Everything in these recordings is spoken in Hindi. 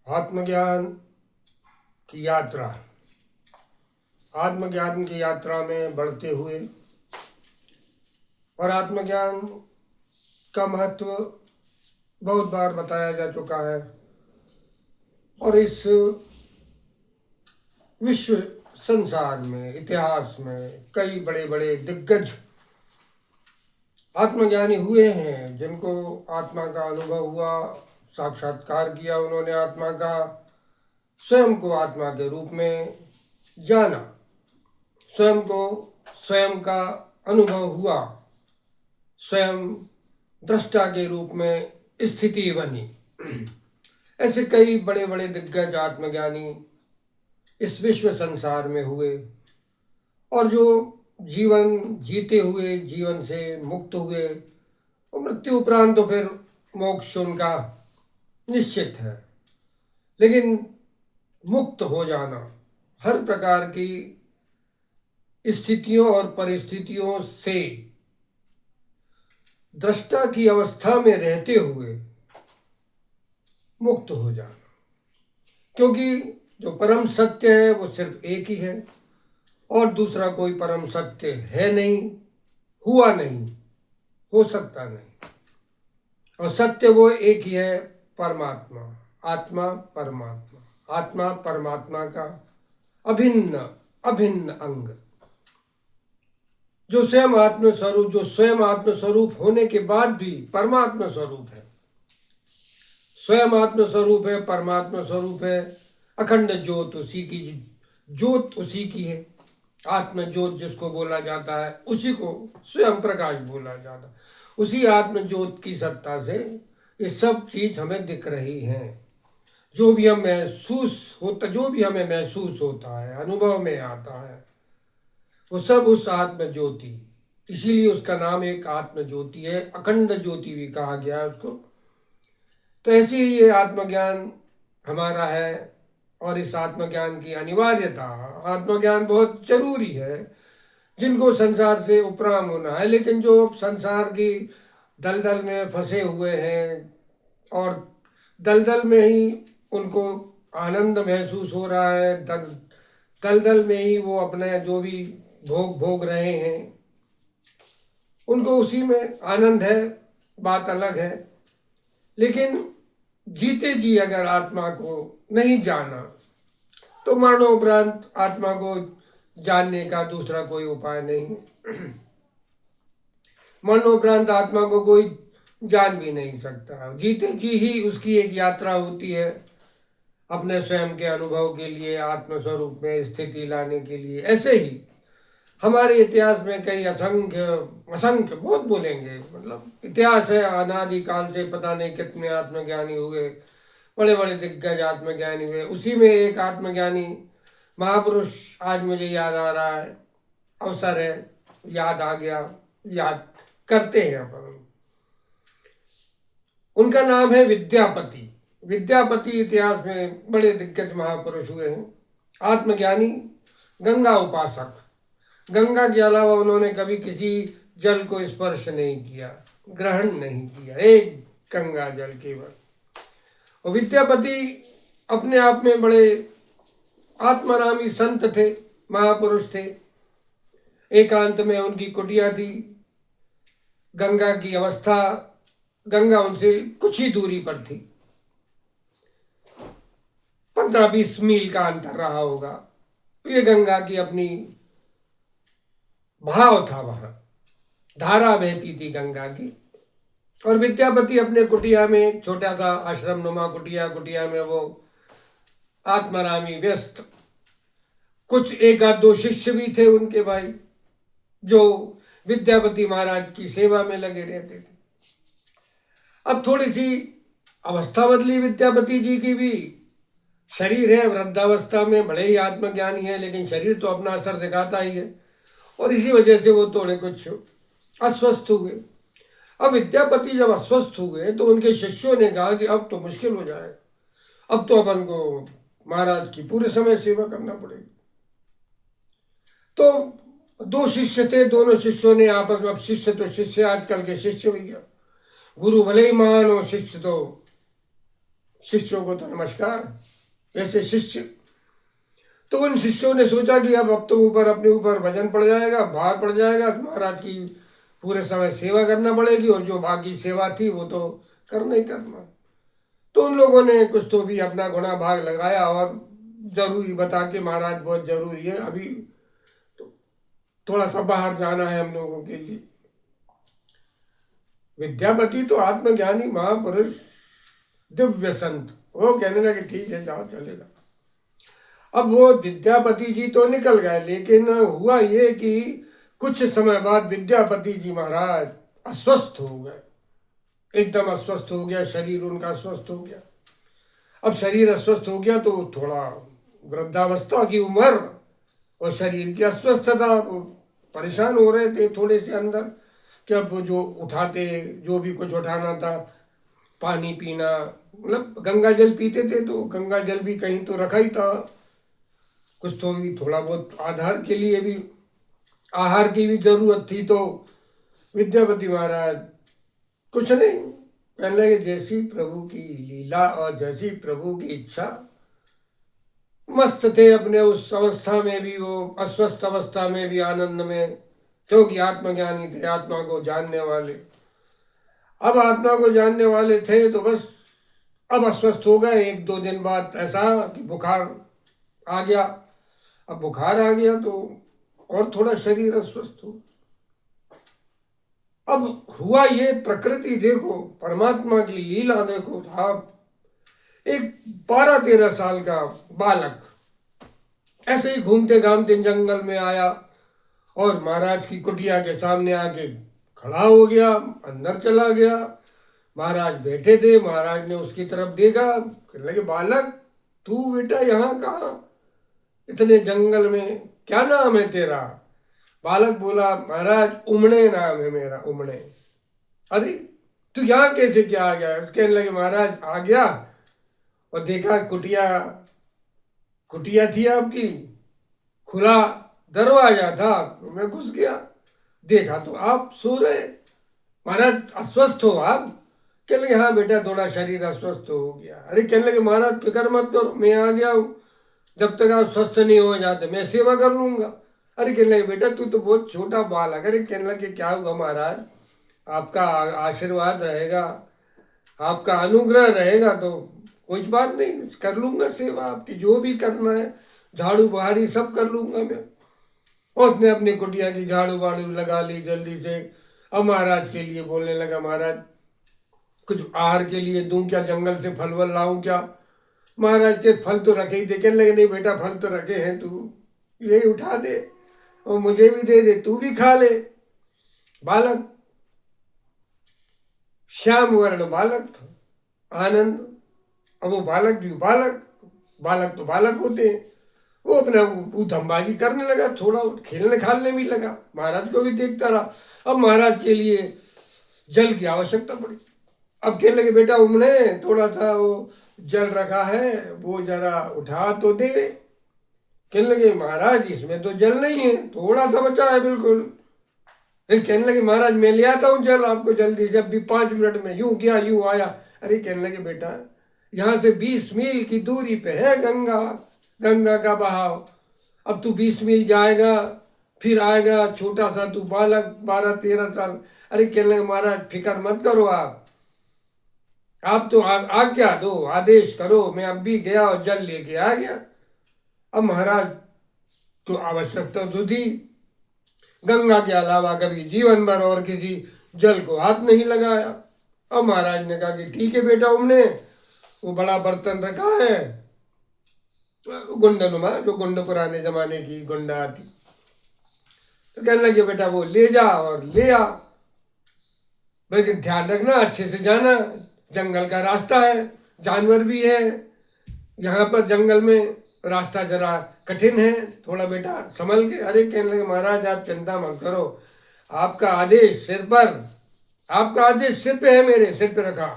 आत्मज्ञान की यात्रा। आत्मज्ञान की यात्रा में बढ़ते हुए और आत्मज्ञान का महत्व बहुत बार बताया जा चुका है और इस विश्व संसार में इतिहास में कई बड़े बड़े दिग्गज आत्मज्ञानी हुए हैं जिनको आत्मा का अनुभव हुआ, साक्षात्कार किया उन्होंने आत्मा का, स्वयं को आत्मा के रूप में जाना, स्वयं को स्वयं का अनुभव हुआ, स्वयं दृष्टा के रूप में स्थिति बनी। ऐसे कई बड़े बड़े दिग्गज आत्मज्ञानी इस विश्व संसार में हुए और जो जीवन जीते हुए, जीवन से मुक्त हुए और मृत्यु उपरांत तो फिर मोक्ष उनका निश्चित है। लेकिन मुक्त हो जाना, हर प्रकार की स्थितियों और परिस्थितियों से दृष्टा की अवस्था में रहते हुए मुक्त हो जाना, क्योंकि जो परम सत्य है वो सिर्फ एक ही है और दूसरा कोई परम सत्य है नहीं, हुआ नहीं, हो सकता नहीं। और सत्य वो एक ही है, परमात्मा, आत्मा परमात्मा, आत्मा परमात्मा का अभिन्न अभिन्न अंग, जो स्वयं आत्मस्वरूप होने के बाद भी परमात्मा स्वरूप है, स्वयं आत्मस्वरूप है, परमात्मा स्वरूप है। अखंड ज्योत उसी की, ज्योत उसी की है। आत्म ज्योत जिसको बोला जाता है उसी को स्वयं प्रकाश बोला जाता है। उसी आत्म ज्योत की सत्ता से ये सब चीज हमें दिख रही है। जो भी हमें महसूस होता है, अनुभव में आता है, वो सब उस आत्म ज्योति, इसीलिए उसका नाम एक आत्म ज्योति है। अखंड ज्योति भी कहा गया है उसको। तो ऐसे ही ये आत्मज्ञान हमारा है और इस आत्मज्ञान की अनिवार्यता, आत्मज्ञान बहुत जरूरी है जिनको संसार से उपराम होना है। लेकिन जो संसार की दलदल में फंसे हुए हैं और दलदल में ही उनको आनंद महसूस हो रहा है, दलदल में ही वो अपने जो भी भोग रहे हैं उनको उसी में आनंद है, बात अलग है। लेकिन जीते जी अगर आत्मा को नहीं जाना तो मरणोपरांत आत्मा को जानने का दूसरा कोई उपाय नहीं है। मरणोपरांत आत्मा को कोई जान भी नहीं सकता। जीते जी ही उसकी एक यात्रा होती है अपने स्वयं के अनुभव के लिए, आत्म स्वरूप में स्थिति लाने के लिए। ऐसे ही हमारे इतिहास में कई असंख्य बहुत बोलेंगे, मतलब इतिहास है, अनादि काल से पता नहीं कितने आत्मज्ञानी हुए, बड़े बड़े दिग्गज आत्मज्ञानी हुए। उसी में एक आत्मज्ञानी महापुरुष आज मुझे याद आ रहा है, अवसर है, याद आ गया, याद करते हैं अपन। उनका नाम है विद्यापति। विद्यापति इतिहास में बड़े दिग्गज महापुरुष हुए हैं, आत्मज्ञानी, गंगा उपासक। गंगा के अलावा उन्होंने कभी किसी जल को स्पर्श नहीं किया, ग्रहण नहीं किया, एक गंगा जल केवल। और विद्यापति अपने आप में बड़े आत्मारामी संत थे, महापुरुष थे। एकांत में उनकी कुटिया थी, गंगा की अवस्था, गंगा उनसे कुछ ही दूरी पर थी, 15-20 मील का अंतर रहा होगा। ये गंगा की अपनी भाव था, वहां धारा बहती थी गंगा की। और विद्यापति अपने कुटिया में, छोटा सा आश्रम नुमा कुटिया में वो आत्मारामी व्यस्त, कुछ एक आध दो शिष्य भी थे उनके भाई जो विद्यापति महाराज की सेवा में लगे रहते थे। अब थोड़ी सी अवस्था बदली विद्यापति जी की भी, शरीर है वृद्धावस्था में, भले ही आत्मज्ञानी है लेकिन शरीर तो अपना असर दिखाता ही है और इसी वजह से वो थोड़े कुछ अस्वस्थ हुए। अब विद्यापति जब अस्वस्थ हुए तो उनके शिष्यों ने कहा कि अब तो मुश्किल हो जाए, अब तो अपन को महाराज की पूरे समय सेवा करना पड़ेगी। तो दो शिष्य थे, दोनों शिष्यों ने आपस में, अब शिष्य तो शिष्य, आजकल के शिष्य भैया, गुरु भले ही महान हो, शिष्य तो शिष्यों को तो नमस्कार। ऐसे शिष्य, तो उन शिष्यों ने सोचा कि अब तो ऊपर अपने ऊपर वजन पड़ जाएगा, भार पड़ जाएगा, महाराज की पूरे समय सेवा करना पड़ेगी और जो बाकी सेवा थी वो तो करना ही करना। तो उन लोगों ने कुछ तो भी अपना गुणा भाग लगाया और जरूरी बता के, महाराज बहुत जरूरी है, अभी तो थोड़ा सा बाहर जाना है हम लोगों के लिए। विद्यापति तो आत्मज्ञानी महापुरुष, दिव्य संत, वो कहने लगे ठीक है जाओ चलेगा। अब वो विद्यापति जी तो निकल गए, लेकिन हुआ ये कि कुछ समय बाद विद्यापति जी महाराज अस्वस्थ हो गए, एकदम अस्वस्थ हो गया, शरीर उनका अस्वस्थ हो गया। अब शरीर अस्वस्थ हो गया तो थोड़ा वृद्धावस्था की उम्र और शरीर की अस्वस्थता, परेशान हो रहे थे थोड़े से अंदर कि अब वो जो उठाते, जो भी कुछ उठाना था, पानी पीना, मतलब गंगा जल पीते थे तो गंगा जल भी कहीं तो रखा ही था, कुछ तो भी थोड़ा बहुत आधार के लिए भी, आहार की भी जरूरत थी। तो विद्यापति महाराज कुछ नहीं, कहने लगे जैसी प्रभु की लीला और जैसी प्रभु की इच्छा, मस्त थे अपने उस अवस्था में भी, वो अस्वस्थ अवस्था में भी आनंद में, क्योंकि आत्मज्ञानी थे, आत्मा को जानने वाले। अब आत्मा को जानने वाले थे तो बस अब अस्वस्थ हो गए। एक दो दिन बाद ऐसा कि बुखार आ गया। अब बुखार आ गया तो और थोड़ा शरीर अस्वस्थ हो। अब हुआ ये, प्रकृति देखो, परमात्मा की लीला देखो। आप एक 12-13 साल का बालक ऐसे ही घूमते घामते जंगल में आया और महाराज की कुटिया के सामने आके खड़ा हो गया, अंदर चला गया। महाराज बैठे थे, महाराज ने उसकी तरफ देखा, कहने लगे बालक तू बेटा यहाँ कहाँ, इतने जंगल में, क्या नाम है तेरा? बालक बोला महाराज उमणे नाम है मेरा, उमणे। अरे तू यहाँ कैसे क्या आ गया? कहने लगे महाराज आ गया और देखा कुटिया, कुटिया थी आपकी, खुला दरवाजा था, तो मैं घुस गया, देखा तो आप सो रहे। महाराज अस्वस्थ हो आप? कहने लगे हाँ बेटा थोड़ा शरीर अस्वस्थ हो गया। अरे कहने लगे महाराज फिक्र मत करो, मैं आ गया हूँ, जब तक आप स्वस्थ नहीं हो जाते मैं सेवा कर लूंगा। अरे कहने लगे बेटा तू तो बहुत छोटा बालक। अरे कहने लगे क्या हुआ महाराज, आपका आशीर्वाद रहेगा, आपका अनुग्रह रहेगा तो कुछ बात नहीं, कर लूंगा सेवा आपकी, जो भी करना है, झाड़ू बहारी सब कर लूंगा मैं। और उसने अपनी कुटिया की झाड़ू वाड़ू लगा ली जल्दी से। अब महाराज के लिए बोलने लगा महाराज कुछ आहार के लिए दूं क्या, जंगल से फल वल लाऊं क्या? महाराज के फल तो रखे ही थे। कहने लगे नहीं बेटा फल तो रखे हैं, तू यही उठा दे और मुझे भी दे दे, तू भी खा ले। बालक, श्याम वर्ण बालक था, आनंद। अब वो बालक भी बालक, बालक तो बालक होते हैं, वो अपना धमबाजी करने लगा, थोड़ा खेलने खालने भी लगा, महाराज को भी देखता रहा। अब महाराज के लिए जल की आवश्यकता पड़ी। अब कहने लगे बेटा उमने थोड़ा सा वो जल रखा है, वो जरा उठा तो दे। कहने लगे महाराज इसमें तो जल नहीं है, थोड़ा सा बचा है बिल्कुल। फिर कहने लगे महाराज मैं ले आता हूँ जल आपको जल्दी, जब भी 5 मिनट में, यूं गया यूं आया। अरे कहने लगे बेटा यहाँ से 20 मील की दूरी पे है गंगा, गंगा का बहाव, अब तू 20 मील जाएगा फिर आएगा, छोटा सा तू बालक 12-13 साल। अरे कहने लगे महाराज फिक्र मत करो आप तो आज्ञा दो, आदेश करो, मैं अब भी गया और जल लेके आ गया। अब महाराज को आवश्यकता तो थी, गंगा के अलावा कभी जीवन भर और किसी जल को हाथ नहीं लगाया। अब महाराज ने कहा कि ठीक है बेटा, उमने वो बड़ा बर्तन रखा है गुंडनुमा, जो गुंड पुराने जमाने की गुंडा आती, तो कहने लगे बेटा वो ले जा और ले आ, लेकिन ध्यान रखना अच्छे से जाना, जंगल का रास्ता है, जानवर भी है यहाँ पर, जंगल में रास्ता जरा कठिन है, थोड़ा बेटा संभल के। अरे कहने लगे महाराज आप चिंता मत करो, आपका आदेश सिर पर, आपका आदेश सिर पे है, मेरे सिर पे रखा,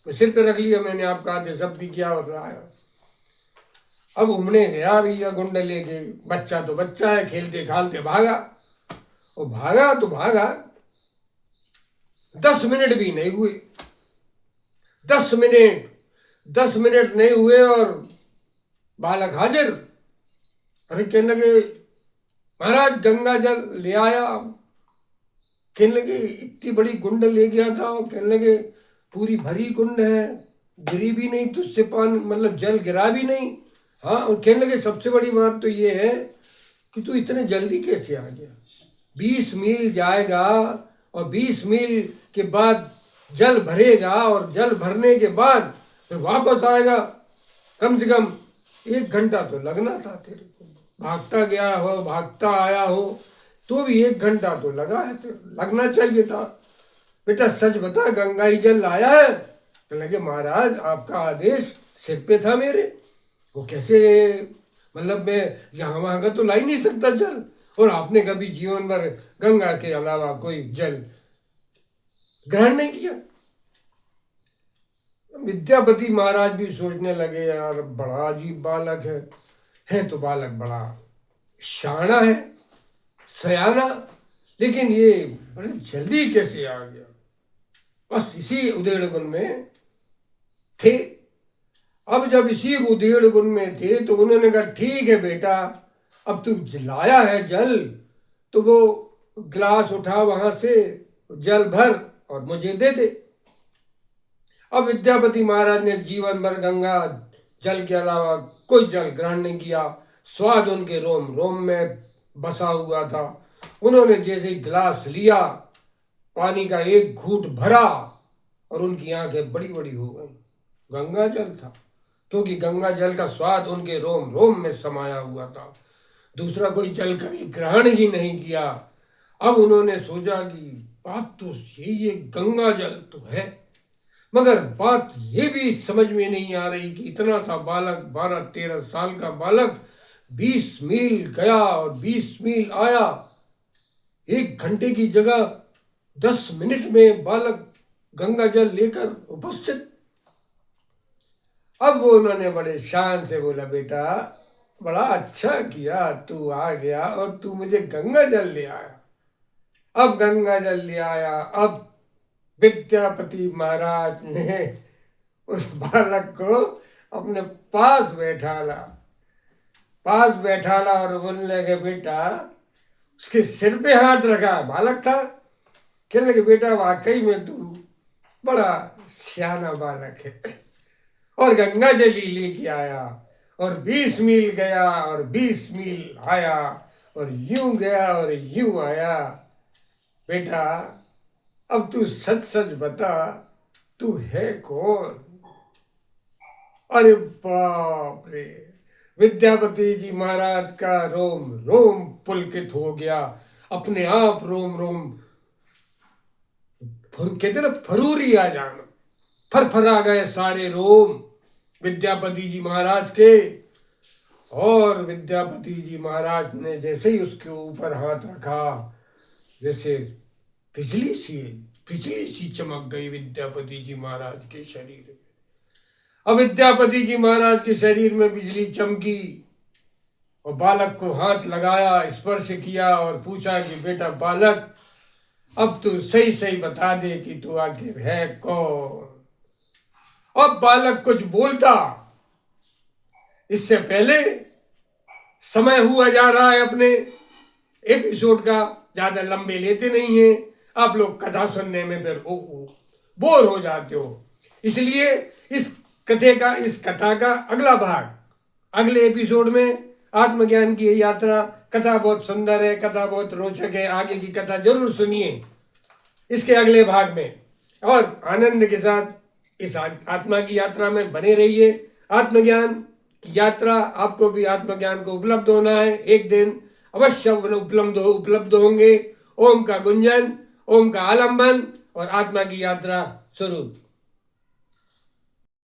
सिर पे रख लिया मैंने आपका आदेश, सब भी किया और लाया। अब उमने गया भैया गुंडे लेके, बच्चा तो बच्चा है, खेलते खालते भागा, और भागा तो भागा 10 मिनट भी नहीं हुए, 10 मिनट 10 मिनट नहीं हुए और बालक हाजिर। अरे कहने लगे महाराज गंगा जल ले आया। कहने लगे इतनी बड़ी कुंड ले गया था। और कहने लगे पूरी भरी कुंड है, गिरी भी नहीं, तुझसे पानी मतलब जल गिरा भी नहीं। हाँ, और कहने लगे सबसे बड़ी बात तो ये है कि तू इतने जल्दी कैसे आ गया। 20 मील जाएगा और 20 मील के बाद जल भरेगा और जल भरने के बाद फिर वापस आएगा। कम से कम 1 घंटा तो लगना था तेरे को। भागता गया हो, भागता आया हो, तो भी 1 घंटा तो लगा है, तो लगना चाहिए था। बेटा सच बता, गंगा ही जल लाया है? तो लगे महाराज आपका आदेश सिर पे था मेरे, वो कैसे मतलब मैं यहाँ वहाँ का तो ला ही नहीं सकता जल। और आपने कभी जीवन भर गंगा के अलावा कोई जल ग्रहण नहीं किया। विद्यापति महाराज भी सोचने लगे यार बड़ा अजीब बालक है तो बालक बड़ा शाना है, सयाना, लेकिन ये बड़े जल्दी कैसे आ गया। बस इसी उधेड़बुन में थे। अब जब इसी उधेड़बुन में थे तो उन्होंने कहा ठीक है बेटा, अब तू लाया है जल तो वो गिलास उठा वहां से, जल भर और मुझे दे दे। अब विद्यापति महाराज ने जीवन भर गंगा जल के अलावा कोई जल ग्रहण नहीं किया। स्वाद उनके रोम रोम में बसा हुआ था। उन्होंने जैसे गिलास लिया, पानी का एक घूंट भरा और उनकी आंखें बड़ी बड़ी हो गई। गंगा जल था, क्योंकि गंगा जल का स्वाद उनके रोम रोम में समाया हुआ था। दूसरा कोई जल कभी ग्रहण ही नहीं किया। अब उन्होंने सोचा कि बात तो यही है, गंगा जल तो है, मगर बात ये भी समझ में नहीं आ रही कि इतना सा बालक, 12-13 साल का बालक 20 मील गया और 20 मील आया। 1 घंटे की जगह 10 मिनट में बालक गंगा जल लेकर उपस्थित। अब वो उन्होंने बड़े शान से बोला बेटा बड़ा अच्छा किया, तू आ गया और तू मुझे गंगा जल ले आया। अब गंगा जल ले आया। अब विद्यापति महाराज ने उस बालक को अपने पास बैठाला और बोलने लगे बेटा, उसके सिर पे हाथ रखा। बालक था, कहने लगे बेटा वाकई में तू बड़ा सियाना बालक है और गंगा जल ही लेके आया और 20 मील गया और 20 मील आया और यूं गया और यूं आया। बेटा अब तू सच सच बता, तू है कौन? अरे बाप रे, विद्यापति जी महाराज का रोम रोम पुलकित हो गया। अपने आप रोम रोम कहते ना फरूरी आ जाना, फरफरा गए सारे रोम विद्यापति जी महाराज के। और विद्यापति जी महाराज ने जैसे ही उसके ऊपर हाथ रखा, जैसे बिजली सी चमक गई विद्यापति जी महाराज के शरीर में। अब विद्यापति जी महाराज के शरीर में बिजली चमकी और बालक को हाथ लगाया, स्पर्श किया और पूछा कि बेटा बालक अब तू सही सही बता दे कि तू आखिर है कौन। अब बालक कुछ बोलता, इससे पहले समय हुआ जा रहा है अपने एपिसोड का, ज्यादा लंबे लेते नहीं हैं आप लोग, कथा सुनने में फिर बोर हो जाते हो। इसलिए इस कथा का अगला भाग अगले एपिसोड में, आत्मज्ञान की यात्रा। कथा बहुत सुंदर है, कथा बहुत रोचक है, आगे की कथा जरूर सुनिए इसके अगले भाग में और आनंद के साथ इस आत्मा की यात्रा में बने रहिए। आत्मज्ञान की यात्रा, आपको भी आत्मज्ञान को उपलब्ध होना है, एक दिन अवश्य उपलब्ध होंगे। ओम का गुंजन, ओम का आलंबन और आत्मा की यात्रा शुरू।